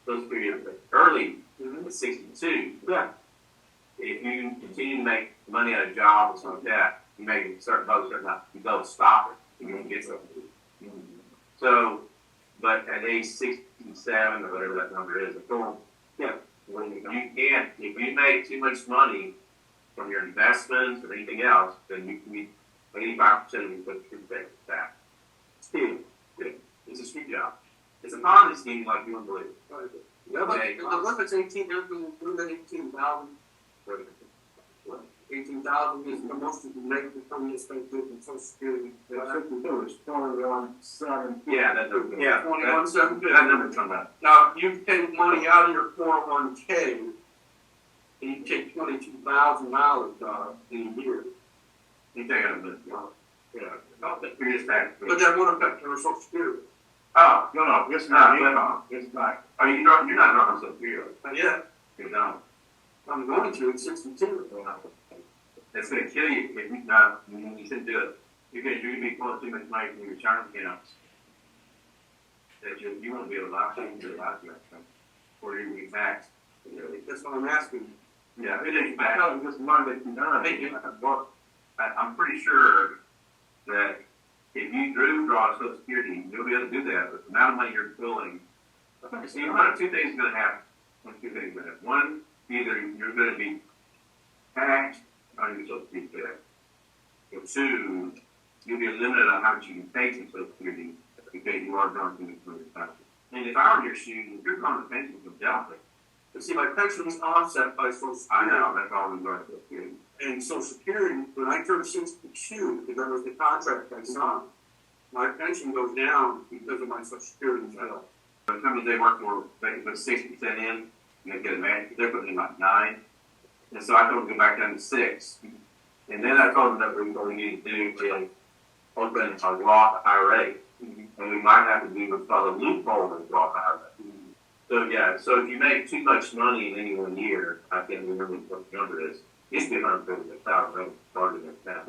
Social Security early at 62. Yeah. If you continue to make money at a job or something like that, you make a certain amount, you don't stop it. You don't get something. So, but at age 67 or whatever that number is, yeah, when you can't, if you make too much money from your investments or anything else, then you can be 85% of your Social Security back. Still, it's a street job. It's a Ponzi scheme like you wouldn't believe. Yeah, but if it's 18, they're going to do that 18,000. 18,000 is the most you can make from this thing from Social Security. What I can do is 21.7. Yeah, that number. Yeah, 21.7. That number's on that. Now, if you take money out of your 401k, and you take $22,000 in a year. You take out a minute. Yeah. You're just back. But that won't affect your Social Security. Oh, No, it's not income. It's not. I mean, you're not on Social Security. Not yet. You're not. I'm going to at 62. It's going to kill you if you not. You shouldn't do it because you're going to be pulling too much money from your retirement accounts that you won't be able to lock into the last or you're going to be taxed. That's what I'm asking. Yeah, it is back. No, this Monday to I'm pretty sure that if you do draw Social Security, you'll be able to do that. But the amount of money you're pulling, see, one of two things is going to happen. One, either you're going to be taxed on your Social Security check, or two, you'll be limited on how much you can pay from Social Security because you are drawing too much money. I mean, if I were in your shoes, if you're going to pension from Delta, But see, my pension is offset by Social Security. I know, that's all we're going to Social Security. And Social Security, when I turned 62, because that was the contract I signed, my pension goes down because of my Social Security bill. By the time they work more, they put 60% in, and they get a match, they're putting in like 9. And so I told them to go back down to 6. And then I told them that what we need to do is open a Roth IRA. And we might have to do what's called a loophole in Roth IRA. So yeah, so if you make too much money in any one year, I can't remember what the number is. It's been $150,000 part of it now.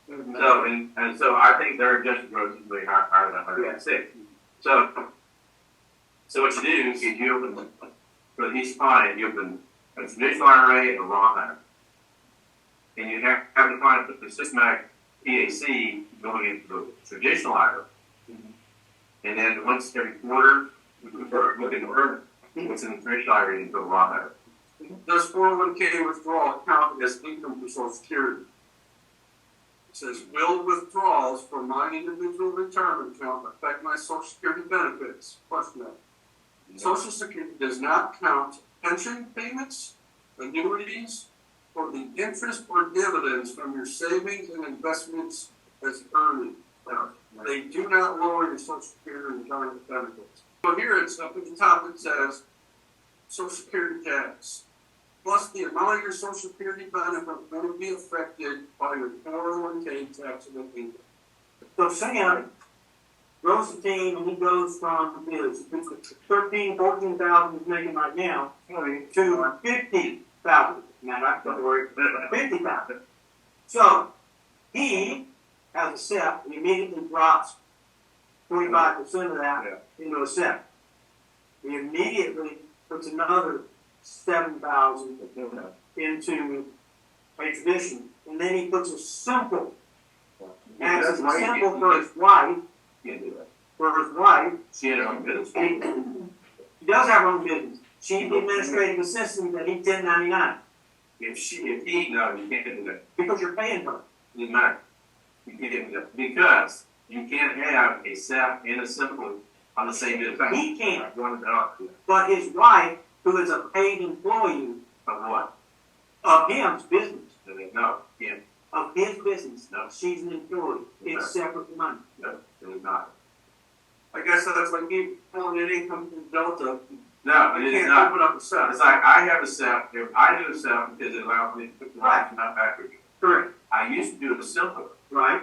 So and so I think their adjusted growth is way higher than 106. So what you do is you open for each client, you open a traditional IRA and a Roth IRA, and you have the client put the systematic PAC going into the traditional IRA. And then once every quarter, we looking to earn what's in the traditional IRA into a Roth IRA. Does 401k withdrawal count as income for Social Security? It says, will withdrawals from my individual retirement account affect my Social Security benefits? Question that. Social Security does not count pension payments, annuities, or the interest or dividends from your savings and investments as earnings. They do not lower your Social Security retirement benefits. So here it's up at the top, it says Social Security tax, plus the amount of your Social Security benefit will be affected by your 401k taxable income. So Sam grows the team and he goes from his 13, 14,000 he's making right now to 50,000. Now don't worry, 50,000. So he has a SEP and immediately drops 25% of that into a SEP. He immediately puts another 7,000 into a tradition, and then he puts a simple. And it's simple for his wife. For his wife, She had her own business. he does have her own business. She's the administrative assistant that he's 1099 No, you can't do that. because you're paying her. It doesn't matter. You can't do that because you can't have a SEP and a simple on the same business. He can't, One but his wife, who is a paid employee of what? of his business, No, can't. of his business, No. she's an employee. It's separate money. No, it is not. I guess that's like you pulling an income from Delta. No, it You is can't not. open up a SEP. It's like I have a SEP. If I do a SEP because it allows me to put the right amount backwards. Correct. I used to do it simple, Right?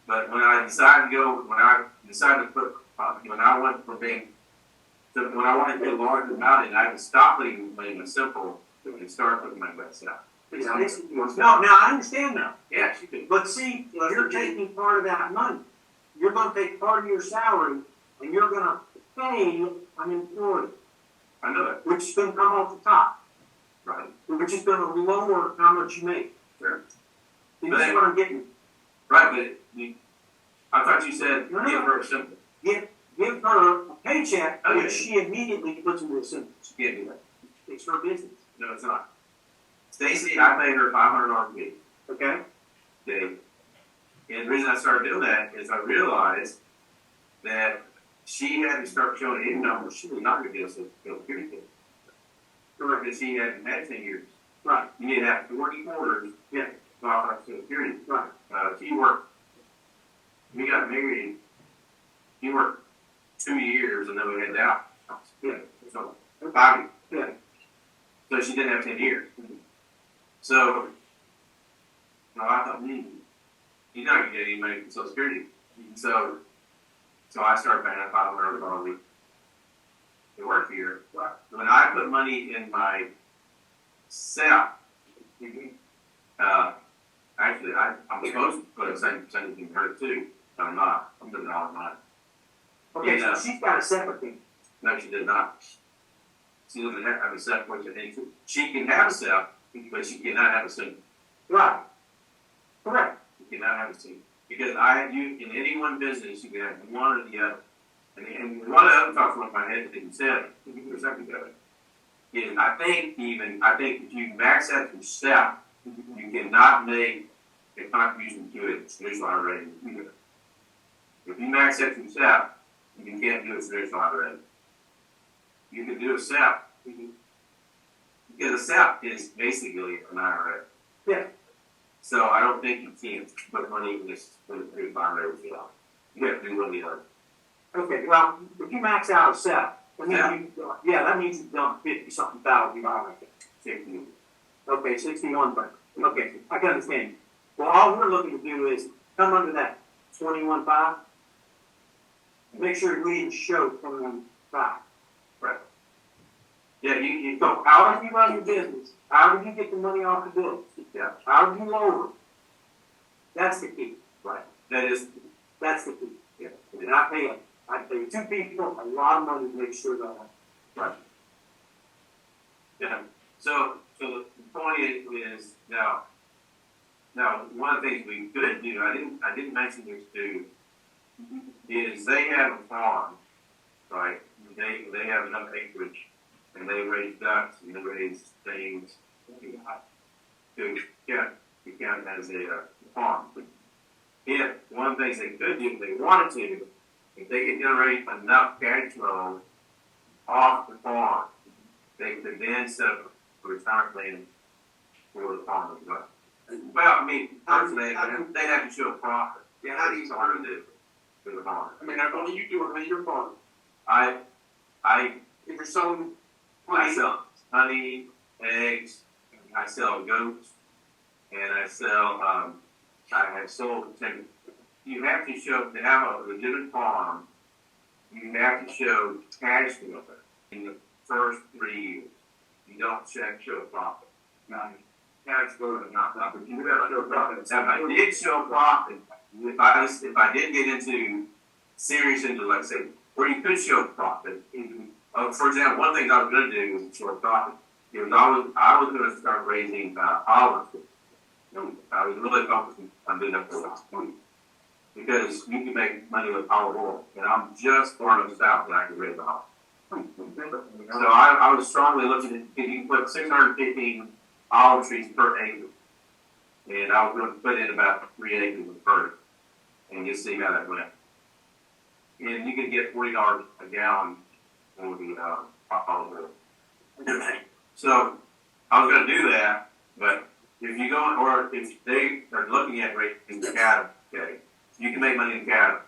but when I decided to put, when I went from being, when I wanted to put a large amount in, I had to stop putting money in a simple and start putting my best out. No, now I understand that. Yeah, she could. But see, you're taking part of that money. You're going to take part of your salary and you're gonna pay an employee, I know that, which is gonna come off the top, right? which is gonna lower how much you make. Sure. You see what I'm getting? Right, I thought you said No, no. give her a simple. Give her a paycheck, Okay. which she immediately puts into a sentence. You can't do that. It's her business, No, it's not. Stacy, I paid her $500 a week. okay? Okay. And the reason I started doing that is I realized that she had to start showing income, or she was not going to get a Social Security. Correct. Because she hadn't had 10 years. Right, You need to have 40 quarters yeah, to offer Social Security. right, She worked, we got married, she worked 2 years and then we had that. yeah, So, 5 years. yeah. So she didn't have 10 years. So, I thought, you're not going to get any money from Social Security. So I started paying $500 a week to work here. When I put money in my SEP, actually, I'm supposed to put a same percentage in her too, but I'm not. I'm putting it all in mine. Okay, Yeah. so she's got a separate thing. No, she did not. She doesn't have a SEP, which I think she can have a SEP, but she cannot have a SEP. Right, correct. You cannot have a SEP. Because in any one business, you can have one or the other. And one of the other thoughts went in my head that you said for a second ago is I think if you max out your SEP, you cannot make a contribution to it traditional IRA either. If you max out your SEP, you can't do a traditional IRA. You can do a SEP because a SEP is basically an IRA. Yeah. So I don't think you can put money in this traditional IRA with you. You have to do one or the other. Okay, well, if you max out a SEP, that means you've done 50-something thousand dollars. 60. Okay, 61, but, okay, I can understand. Well, all we're looking to do is come under that 21.5. Make sure we show 21.5. Right. Yeah, you So however you run your business, however you get the money off the books, yeah, however you lower it, that's the key. right. That's the key. yeah. And I pay two people a lot of money to make sure that Right. Yeah. So the point is now one of the things we could do, I didn't mention this too, is they have a farm, right? They have enough acreage and they raise ducks and they raise things to count as a farm. If one of the things they could do if they wanted to, if they could generate enough cash flow off the farm, they could then set up a retirement plan for the farm as well. Well, I mean, personally, they'd have to show a profit. Yeah, how do you want to do for the farm? I mean, what are you doing on your farm? I If you're selling I sell honey, eggs, I sell goats, and I sell, I have sold potatoes. You have to show, to have a legitimate farm, you have to show cash flow in the first 3 years. You don't show a profit. Now, cash flow is not profit. You have to show profit. Now, if I did show profit, if I did get into serious into, let's say, where you could show profit, for example, one thing I was going to do was show profit. Is I was going to start raising olives. I was really focusing on doing that for the last 20. Because you can make money with olive oil, and I'm just far enough south that I can raise olive. So I was strongly looking at if you can put 615 olive trees per acre, and I was going to put in about 3 acres of first, and just see how that went. And you can get $40 a gallon for the olive oil. So I was going to do that, but if you go, or if they are looking at raising the cattle, okay, you can make money in cattle.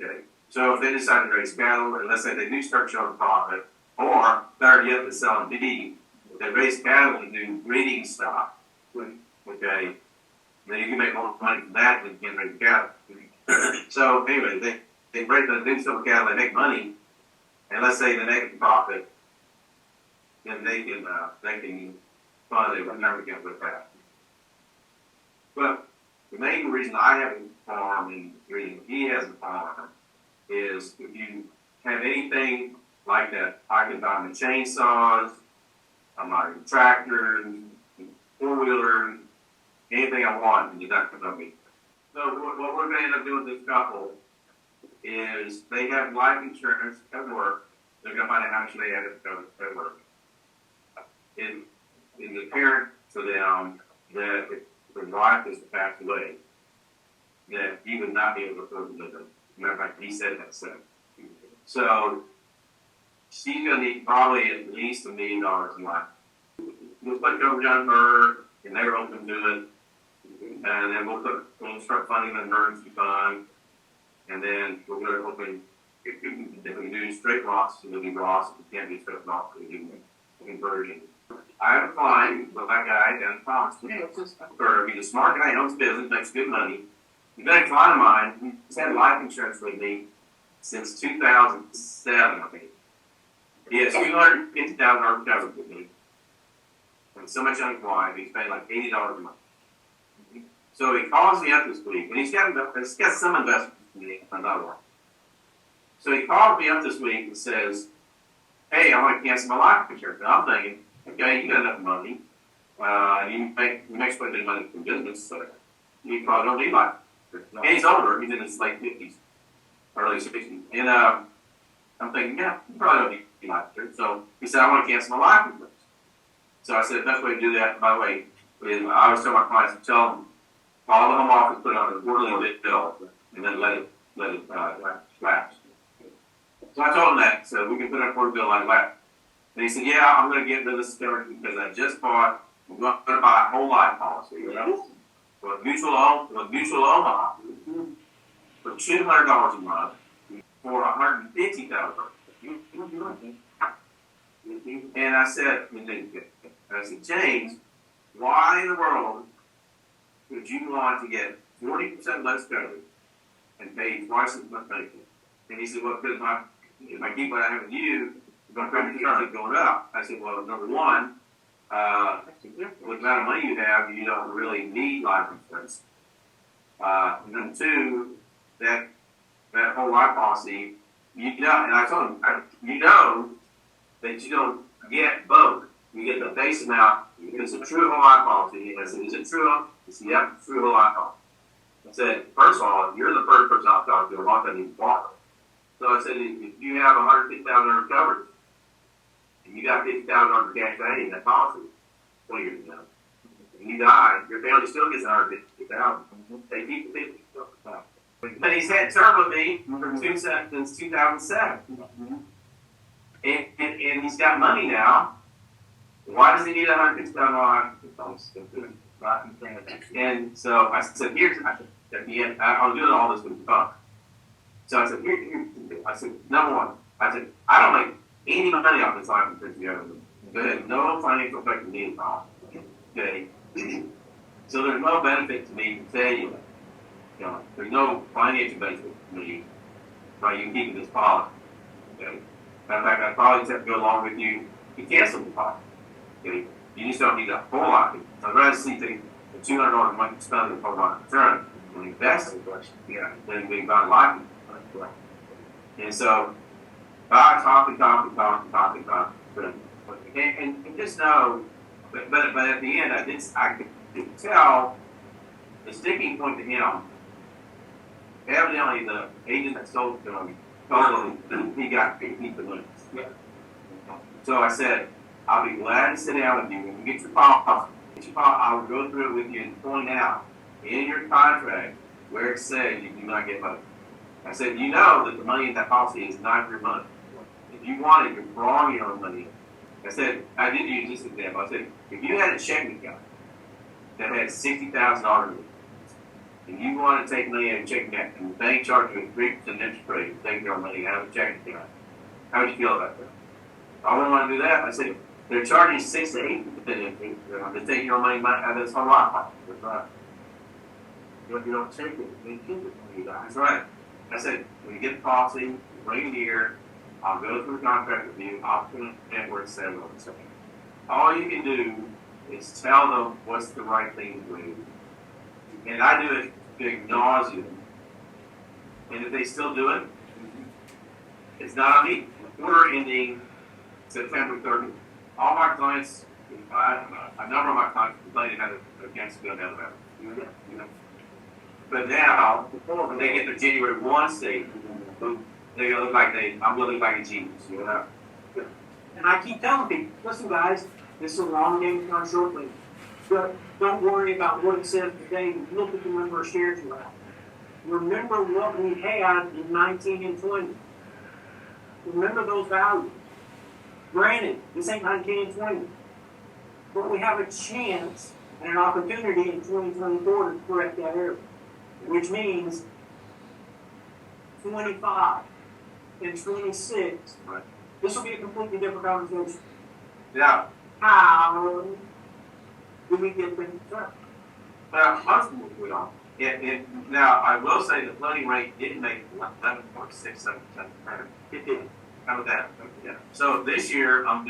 Okay. So if they decide to raise cattle, and let's say they do start showing profit, or they're yet to selling beef, if they raise cattle and do breeding stock, okay, then you can make more money from that than you can raise cattle. So anyway, they do some cattle, they make money, and let's say they make a profit, then they can fund a retirement account with that. But the main reason I have a farm and he has a farm is if you have anything like that, I can buy my chainsaws, my tractors, four-wheelers, anything I want, and deduct from me. So what we're going to end up doing with this couple is they have life insurance at work. They're going to find out how much they have at work. It's apparent to them that if the wife is to pass away, that he would not be able to afford to live. Matter of fact, he said that so. So she's going to need probably at least $1 million in life. We'll put coverage on her, and they're open to it. And then we'll start funding the emergency fund, and then we're going to open, if we do straight Roths, it'll be Roths. If we can't do straight Roths, we'll do conversion. I have a client, but that guy down in Thomas, he's a smart guy, owns business, makes good money. He's been a client of mine. He's had life insurance with me since 2007, I think. He has $250,000 covered with me. And so much on his wife, he's paying like $80 a month. So he calls me up this week, and he's got some investment in me, another one. So he called me up this week and says, "Hey, I want to cancel my life insurance." And I'm thinking, okay, you got enough money. You make quite a bit of money from business, so you probably don't need life. And he's older, he's in his late 50s, early 60s. And I'm thinking, yeah, you probably don't need life insurance. So he said, "I want to cancel my life insurance." So I said, the best way to do that, by the way, is I always tell my clients to tell them, all of them off and put on a quarterly bill, and then let it lapse. So I told him that, so we can put on a quarterly bill like that. And he said, "Yeah, I'm going to get rid of this coverage because I just bought, I'm going to buy a whole life policy, you know, with mutual Omaha for $200 a month for $150,000. And I said, "James, why in the world would you want to get 40% less coverage and pay twice as much money?" And he said, "Well, because if I keep what I have with you, my credit card is going up." I said, "Well, number one, with the amount of money you have, you don't really need life insurance. And then two, that whole life policy, you know," and I told him, "You know that you don't get both. You get the base amount. It's a true whole life policy." I said, "Is it true?" He said, "Yep, true whole life policy." I said, "First of all, you're the first person I've talked to a lot that needs water." So I said, "If you have $150,000 coverage, and you got $50,000 cash value in that policy, 20 years ago, and you die, your family still gets $150,000. They keep the $50,000. But he's had term with me since 2007. And he's got money now. Why does he need $150,000? And so I said, I'm doing all this with fun. So I said, I said, number one, I said, I don't make any money off this life insurance you have. There's no financial effect to me at all. Okay? So there's no benefit to me to tell you that. You know, there's no financial benefit to me by you keeping this policy. Okay? Matter of fact, I'd probably just have to go along with you to cancel the policy. Okay? You just don't need a whole lot. I'd rather see the $200 a month spend for my insurance and invest in than being about life insurance. And so I talk. And just know, but at the end, I could tell the sticking point to him. Evidently, the agent that sold it to him told him he got to keep the money. So I said, "I'll be glad to sit down with you when you get your policy. I will go through it with you and point out in your contract where it says you do not get money." I said, "You know that the money in that policy is not your money. If you want it, you're drawing your own money." I said, I did use this example. I said, if you had a checking account that had $60,000 in it, and you want to take money out of a checking account, and the bank charges you a 3% interest rate to take your money out of a checking account, how would you feel about that? I wouldn't want to do that. I said, they're charging 6 to 8% interest to take your money out of this whole lot. That's right. If you don't take it, you keep it when you die. That's right. I said, when you get the policy, bring it here. I'll go through the contract with you. I'll put it where it says what it's saying. All you can do is tell them what's the right thing to do. And I do it ad nauseum. And if they still do it, It's not on me. We're ending September 30th. All my clients, a number of my clients complaining had a chance to go down the road. You know. But now, when they get their January 1 state, they're gonna look like I'm gonna look like a genius, you know. And I keep telling people, listen guys, this is a long game, not a short game. But don't worry about what it says today. Look at the number of shares you have. Remember what we had in 19 and 20. Remember those values. Granted, this ain't 19 and 20. But we have a chance and an opportunity in 2024 to correct that error. Which means 25 and 26. Right. This will be a completely different conversation. Yeah. How do we get things done? Well, most of them we don't. Now, I will say the floating rate did make 11.67%. It did. How about that? Yeah. So this year, I'm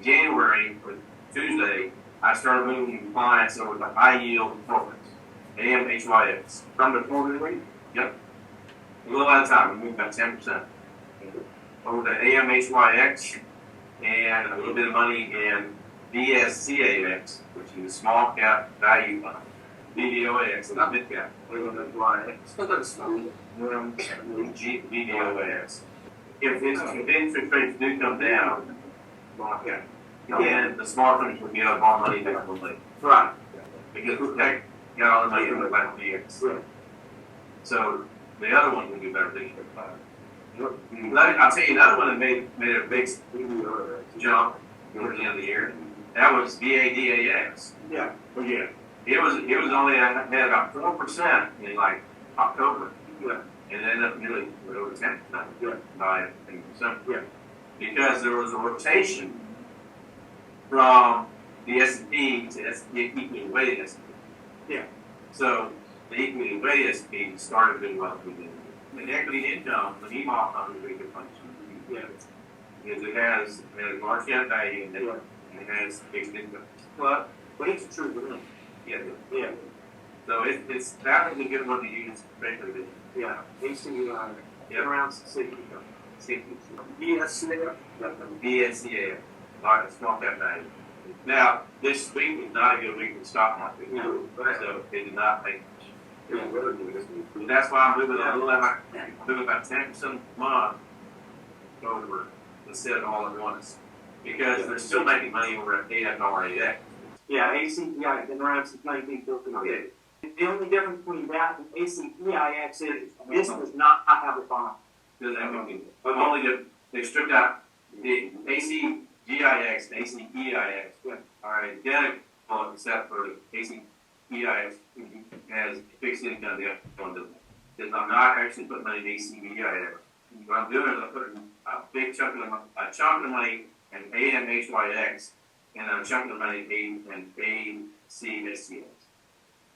January or Tuesday, I started moving clients over to high yield corporates, AMHYX. From the floating rate? Yep. A little at a time, we moved about 10%. Over to AMHYX and a little bit of money in VSCAX, which is small cap value fund. VDOAX, not mid cap. We're going to fly VDOAX. If interest rates do come down, then the small companies will get more money back from later. Right. Because they got all the money in the last years. Right. So the other one will do better this year. I'll tell you another one that made a big jump towards the end of the year. That was VADAX. Yeah. Oh, yeah. It was only had about 4% in like October. Yeah. And it ended up nearly over 10% by December. Yeah. Because there was a rotation from the S&P to S&P equally weighted S&P. Yeah. So the equally weighted S&P started doing well. And equity income, the EMOF fund is a very good function. Yeah. Because it has large cap value and it has fixed income. But it's true for them. Yeah. Yeah. So it's that is a good one to use, especially Yeah. ACUI. Yeah. Around 60. BSCA, like a small cap value. Now, this week was not a good week for the stock market. No. So it did not make much. That's why I'm moving about 10% a month over instead of all at once. Because they're still making money over at AFRAX. Yeah, ACPI has been around since 1958. The only difference between that and ACPIX is this does not have a bond. They stripped out the ACGIX and ACEIX are identical except for the ACEIX has fixed income. The other one doesn't. Because I'm not actually putting money in ACBIX. What I'm doing is I'm putting a big chunk of money in AMHYX and a chunk of money in ACSCX.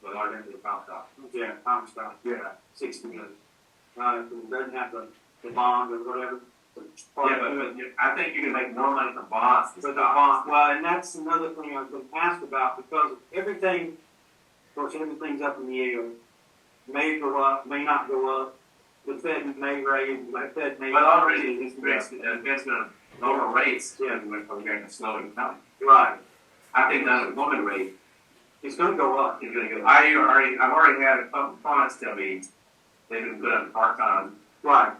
But I remember the pound stock. Yeah, pound stock. Yeah, 60 million. It doesn't have the bond or whatever. Yeah, but I think you can make more money from bonds than But the stocks. bond, well, and that's another thing I've been asked about because of everything, of course, everything's up in the air. May go up, may not go up. The Fed may raise, the Fed may. But already the Fed's going to lower rates. Yeah, we're going to slow it down. Right. I think the unemployment rate It's going to go up. is going to go. I've already had a couple of clients tell me they've been put on part-time. Right.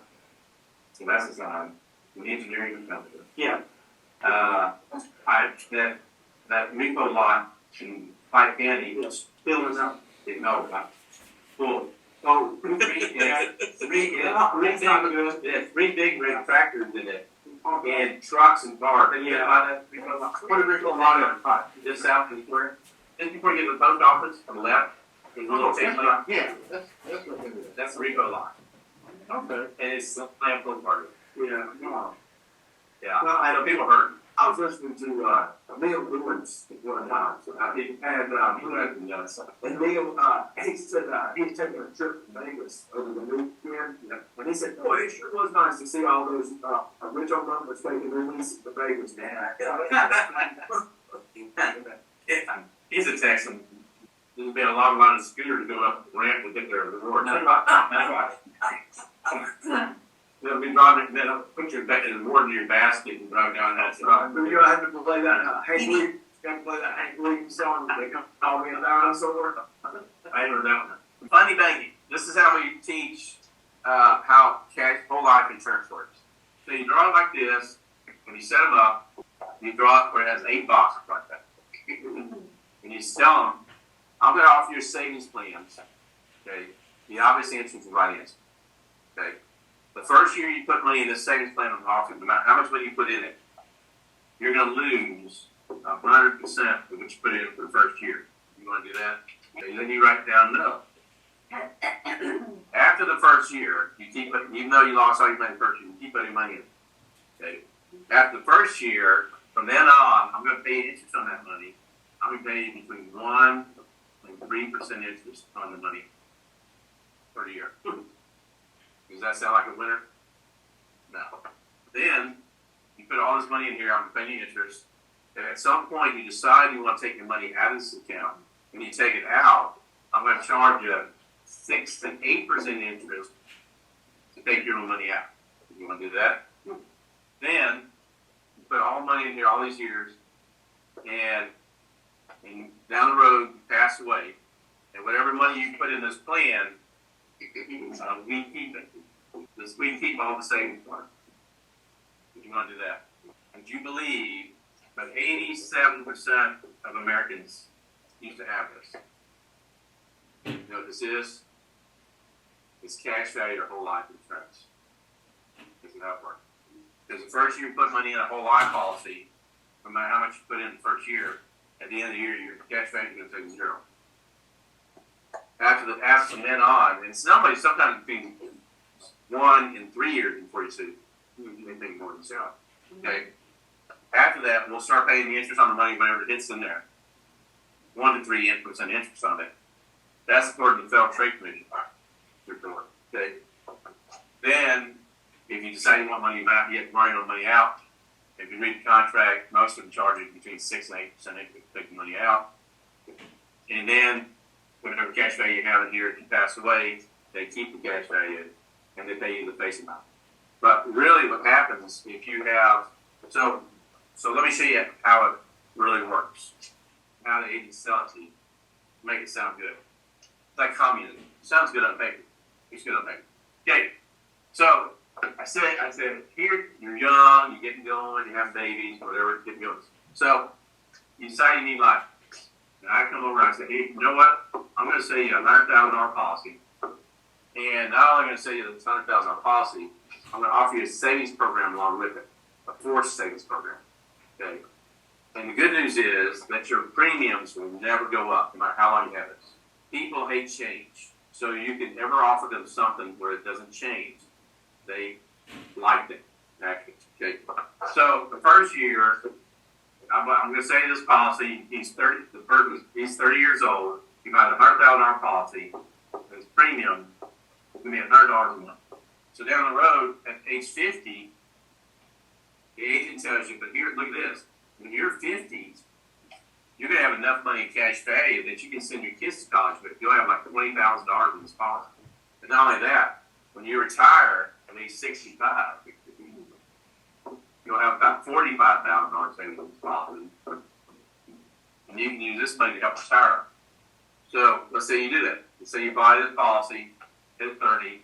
So that's a sign. The engineering company. Yeah. That repo lot in Pike County Yes. Filling up. no, full. Oh. Three big rig tractors in it, and trucks and cars. And what a repo lot of just south of the square. Just before you get to the post office on the left, there's a little tank lot. Yeah, that's what it is. That's the repo lot. Okay. And it's the landfill part of it. Yeah. No. Yeah. Well, I know people hurt. I was listening to Neil Lewis one time. So, he had and Neil he said he was taking a trip to Vegas over the weekend, and he said, "Boy, it sure was nice to see all those original numbers making releases to Vegas, man." He's a Texan. There's been a long line of scooters going up the ramp to get their reward. The be driving it, then I'll put your back in the more in your basket and drive down that side. But you have to play that, Hank Williams, you have to play that Hank Williams song, they come call me a dinosaur. I don't know. Funny banking. This is how we teach how cash whole life insurance works. So you draw it like this. When you set them up, you draw it where it has 8 boxes like that. And you tell them, I'm going to offer you a savings plans. Okay. The obvious answer is the right answer. Okay. The first year you put money in this savings plan, I'm offering no matter how much money you put in it, you're going to lose 100% of what you put in for the first year. You want to do that? Okay, then you write down no. After the first year, you keep it, even though you lost all your money the first year, you keep putting money in. Okay. After the first year, from then on, I'm going to pay interest on that money. I'm going to pay between 1% and 3% interest on the money per year. Does that sound like a winner? No. Then you put all this money in here, I'm paying interest. And at some point, you decide you want to take your money out of this account. When you take it out, I'm going to charge you 6 to 8% interest to take your own money out. You want to do that? Then you put all the money in here all these years, and down the road you pass away, and whatever money you put in this plan, we keep it. We keep all the savings part. Would you want to do that? And you believe that 87% of Americans used to have this. You know what this is? It's cash value or whole life insurance. This is how it works. Because the first year you put money in a whole life policy, no matter how much you put in the first year, at the end of the year, your cash value is going to take 0. After from then on, and sometimes between 1 and 3 years before you see anything more than 0. Okay. After that, we'll start paying the interest on the money whenever it hits in there. 1 to 3% interest on it. That's according to the Federal Trade Commission report. Okay. Then, if you decide you want money back, you have to borrow your money out. If you read the contract, most of them charge you between 6 and 8% interest to take the money out. And then, whatever cash value you have in here, if you pass away, they keep the cash value and they pay you the face amount. But really, what happens if you have so let me show you how it really works. How the agents sell it to you. Make it sound good. It's like communism. It sounds good on paper. It's good on paper. Okay. So I said, here you're young, you're getting going, you have babies, whatever, getting going. So you decide you need life. And I come over and I say, hey, you know what? I'm going to sell you a $100,000 policy. And not only am I going to sell you this $100,000 policy, I'm going to offer you a savings program along with it, a forced savings program. Okay. And the good news is that your premiums will never go up, no matter how long you have this. People hate change, so you can never offer them something where it doesn't change. They like it, actually. Okay. So the first year, I'm going to say this policy. He's 30. He's 30 years old. He got a $100,000 policy. His premium is going to be $100 a month. So down the road, at age 50, the agent tells you, but here, look at this. When you're 50, you're going to have enough money in cash value that you can send your kids to college with. You'll have like $20,000 in this policy. And not only that, when you retire at age 65, you'll have about $45,000 savings in this policy. And you can use this money to help retire. So let's say you do that. Let's say you buy this policy at 30.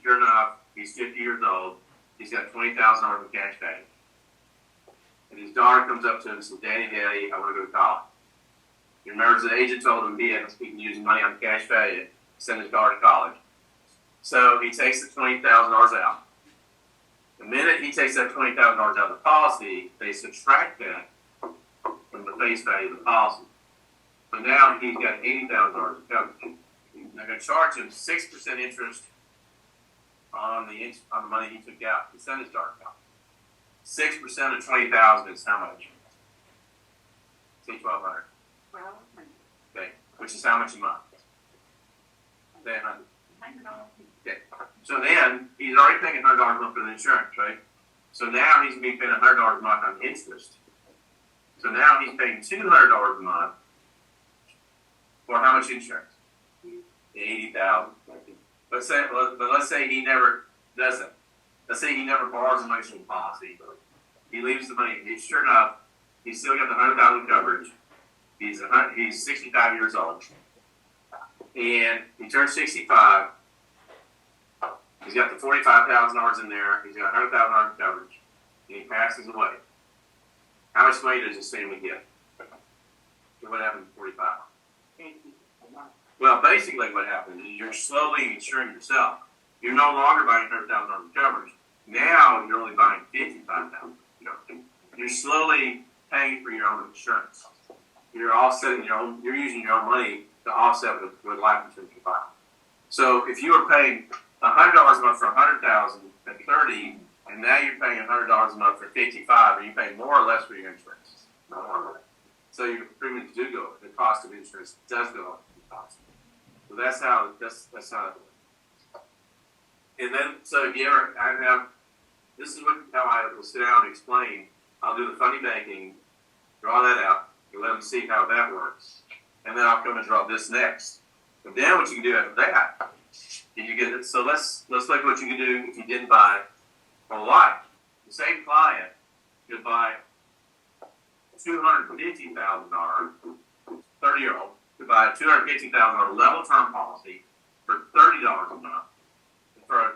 Sure enough, he's 50 years old. He's got $20,000 in cash value. And his daughter comes up to him and says, Daddy, I want to go to college. He remembers the agent told him he can use money on cash value to send his daughter to college. So he takes the $20,000 out. The minute he takes that $20,000 out of the policy, they subtract that from the face value of the policy. So now he's got $80,000 of coverage. They're going to charge him 6% interest on the money he took out to send his daughter to college. 6% of 20,000 is how much? Say $1,200. Okay, which is how much a month? Say $100. Okay. So then he's already paying $100 a month for the insurance, right? So now he's going to be paying $100 a month on interest. So now he's paying $200 a month for how much insurance? $80,000. Let's say he never does let's say he never borrows the money from the policy. He leaves the money. Sure enough, he's still got the 100,000 coverage. He's 65 years old, and he turns 65. He's got the $45,000 in there. He's got $100,000 coverage, and he passes away. How much money does his family get? So what happens to 45? Well, basically what happens is you're slowly insuring yourself. You're no longer buying $100,000 coverage. Now you're only buying $55,000. You're slowly paying for your own insurance. You're offsetting your own. You're using your own money to offset with life insurance you buy. So if you were paying $100 a month for $100,000 at 30, and now you're paying $100 a month for 55, are you paying more or less for your insurance? More. So your premiums do go up. The cost of insurance does go up. So that's how it works. And then, so if you ever, this is how I will sit down and explain. I'll do the funny banking, draw that out, and let them see how that works. And then I'll come and draw this next. But then what you can do after that, if you get it, so let's look at what you can do if you didn't buy whole life. The same client could buy $250,000, 30-year-old, could buy a $250,000 level term policy for $30 a month for a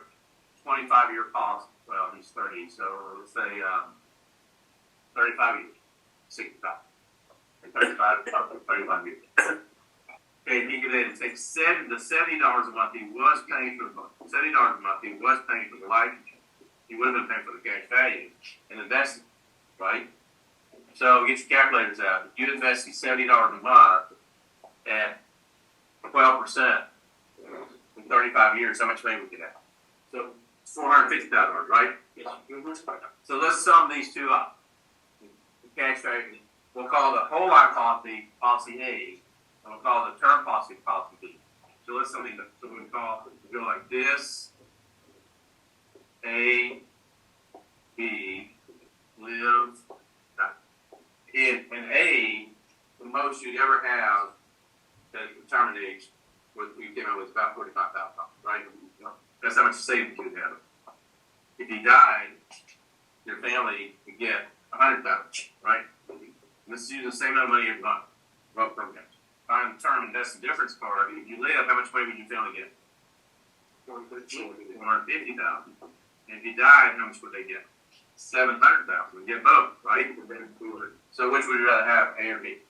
25-year policy. Well, he's 30, so let's say 35 years, 65. 35 years. Okay, he could then take the $70 a month he was paying for the month. $70 a month he was paying for the life insurance. He would have been paying for the cash value and investing, right? So get your calculators out. If you invest $70 a month at 12% in 35 years, how much money would you get out? So it's $450,000, right? Yes. So let's sum these two up. The cash value, we'll call the whole life policy A, and we'll call the term policy B. So let's something that so we go like this: A, B, live. In A, the most you'd ever have at retirement age, we came out with about $45,000, right? That's how much savings you'd have. If you died, your family would get $100,000, right? And this is using the same amount of money every month. Roth programs. On the term investing difference part, if you live, how much money would your family get? $450,000. And if you died, how much would they get? $700,000. We get both, right? So which would you rather have, A or B?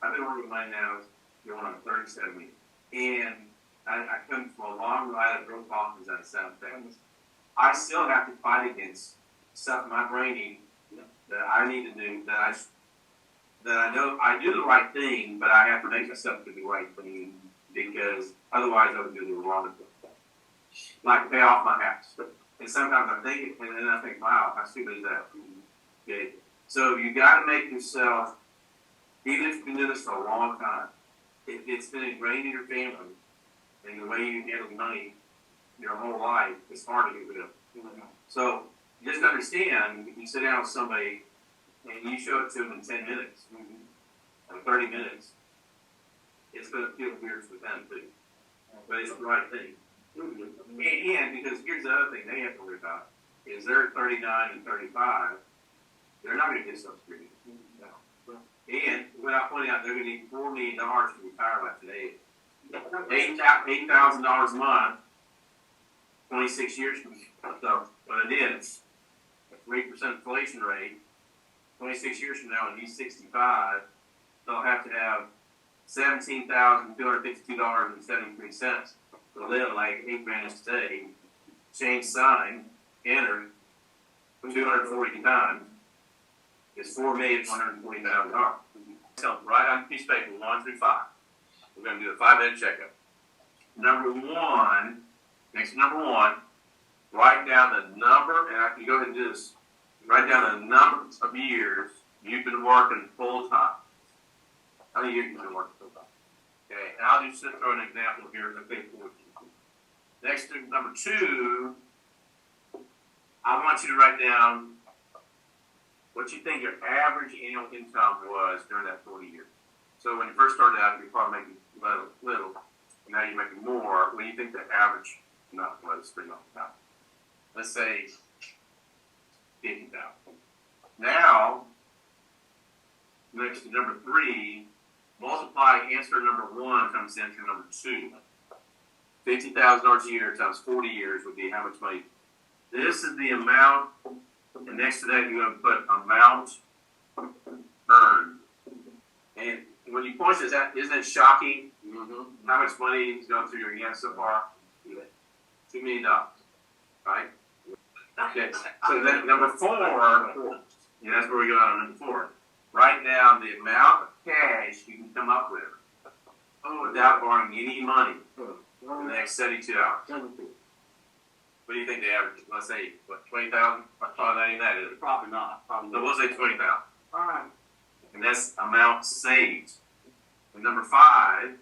I've been working with mine now going on 37 years. And I come from a long ride of growth options out of South Texas. I still have to fight against stuff in my brain that I need to do, that I know I do the right thing, but I have to make myself do the right thing because otherwise I would do the wrong thing. Like pay off my house. And sometimes I think it, and then I think, wow, how stupid is that? Okay. So you got to make yourself, even if you've been doing this for a long time, if it's been ingrained in your family and the way you handle money your whole life, it's hard to get rid of. So just understand, if you sit down with somebody and you show it to them in 10 minutes or 30 minutes, it's going to feel weird for them too. But it's the right thing. And because here's the other thing they have to worry about is they're 39 and 35, they're not going to get Social Security. And without pointing out, they're going to need $4 million to retire by today. $8,000 a month, 26 years from now. So what it is, a 3% inflation rate, 26 years from now, when he's 65, they'll have to have $17,252.73 to live like $8,000 today. Change sign, enter, 240 times is $4,120,000. So write on a piece of paper 1 through 5. We're going to do a 5-minute checkup. Number one, write down the number, and after you go ahead and do this, write down the number of years you've been working full time. How many years you've been working full time? Okay, and I'll just throw an example here. Next, number 2, I want you to write down what you think your average annual income was during that 40 years. So when you first started out, you're probably making little, and now you're making more. What do you think the average amount was for your time? Let's say $50,000. Now, next to number 3, multiply answer number 1 times answer number 2. $50,000 a year times 40 years would be how much money? This is the amount, and next to that you're going to put amount earned. And when you point this out, isn't it shocking how much money is going through your hands so far? $2 million, right? Okay, so then number 4, and that's where we go on number 4. Write down the amount of cash you can come up with without borrowing any money for the next 72 hours. What do you think the average is? Let's say, what, 20,000? Probably not even that, is it? Probably not. So we'll say 20,000. All right. And that's amount saved. And number 5,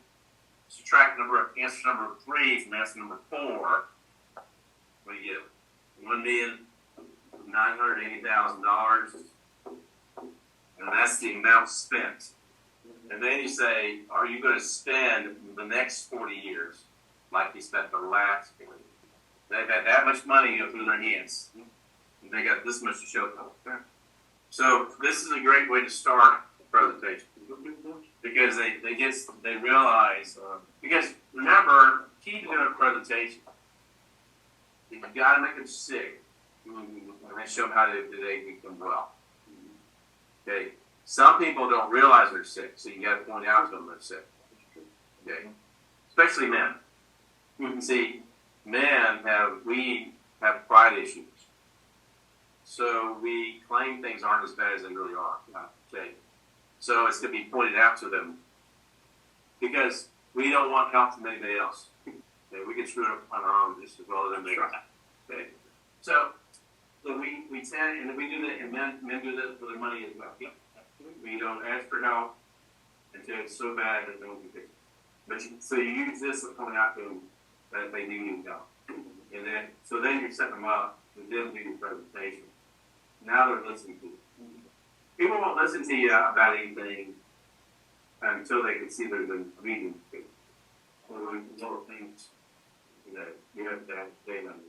subtract answer number 3 from answer number 4. What do you get? $1,980,000. And that's the amount spent. And then you say, are you going to spend the next 40 years like you spent the last 40 years? They've had that much money go through their hands. And they got this much to show for. So this is a great way to start a presentation. Because they realize, because remember, key to doing a presentation, you got to make them sick. And then show them how they become well. Okay. Some people don't realize they're sick, so you got to point out to them they're sick. Okay. Especially men. You can see, we have pride issues. So we claim things aren't as bad as they really are. Okay. So it's going to be pointed out to them because we don't want help from anybody else. Okay. We can screw it up on our own just as well as anybody else. Okay. So we tend, and we do that, and men do that for their money as well. We don't ask for help until it's so bad that no one can fix it. But so you use this to point out to them that they do need help. And then you set them up and then do your presentation. Now they're listening to you. People won't listen to you about anything until they can see there's a reason to. Little things, you have to have data on.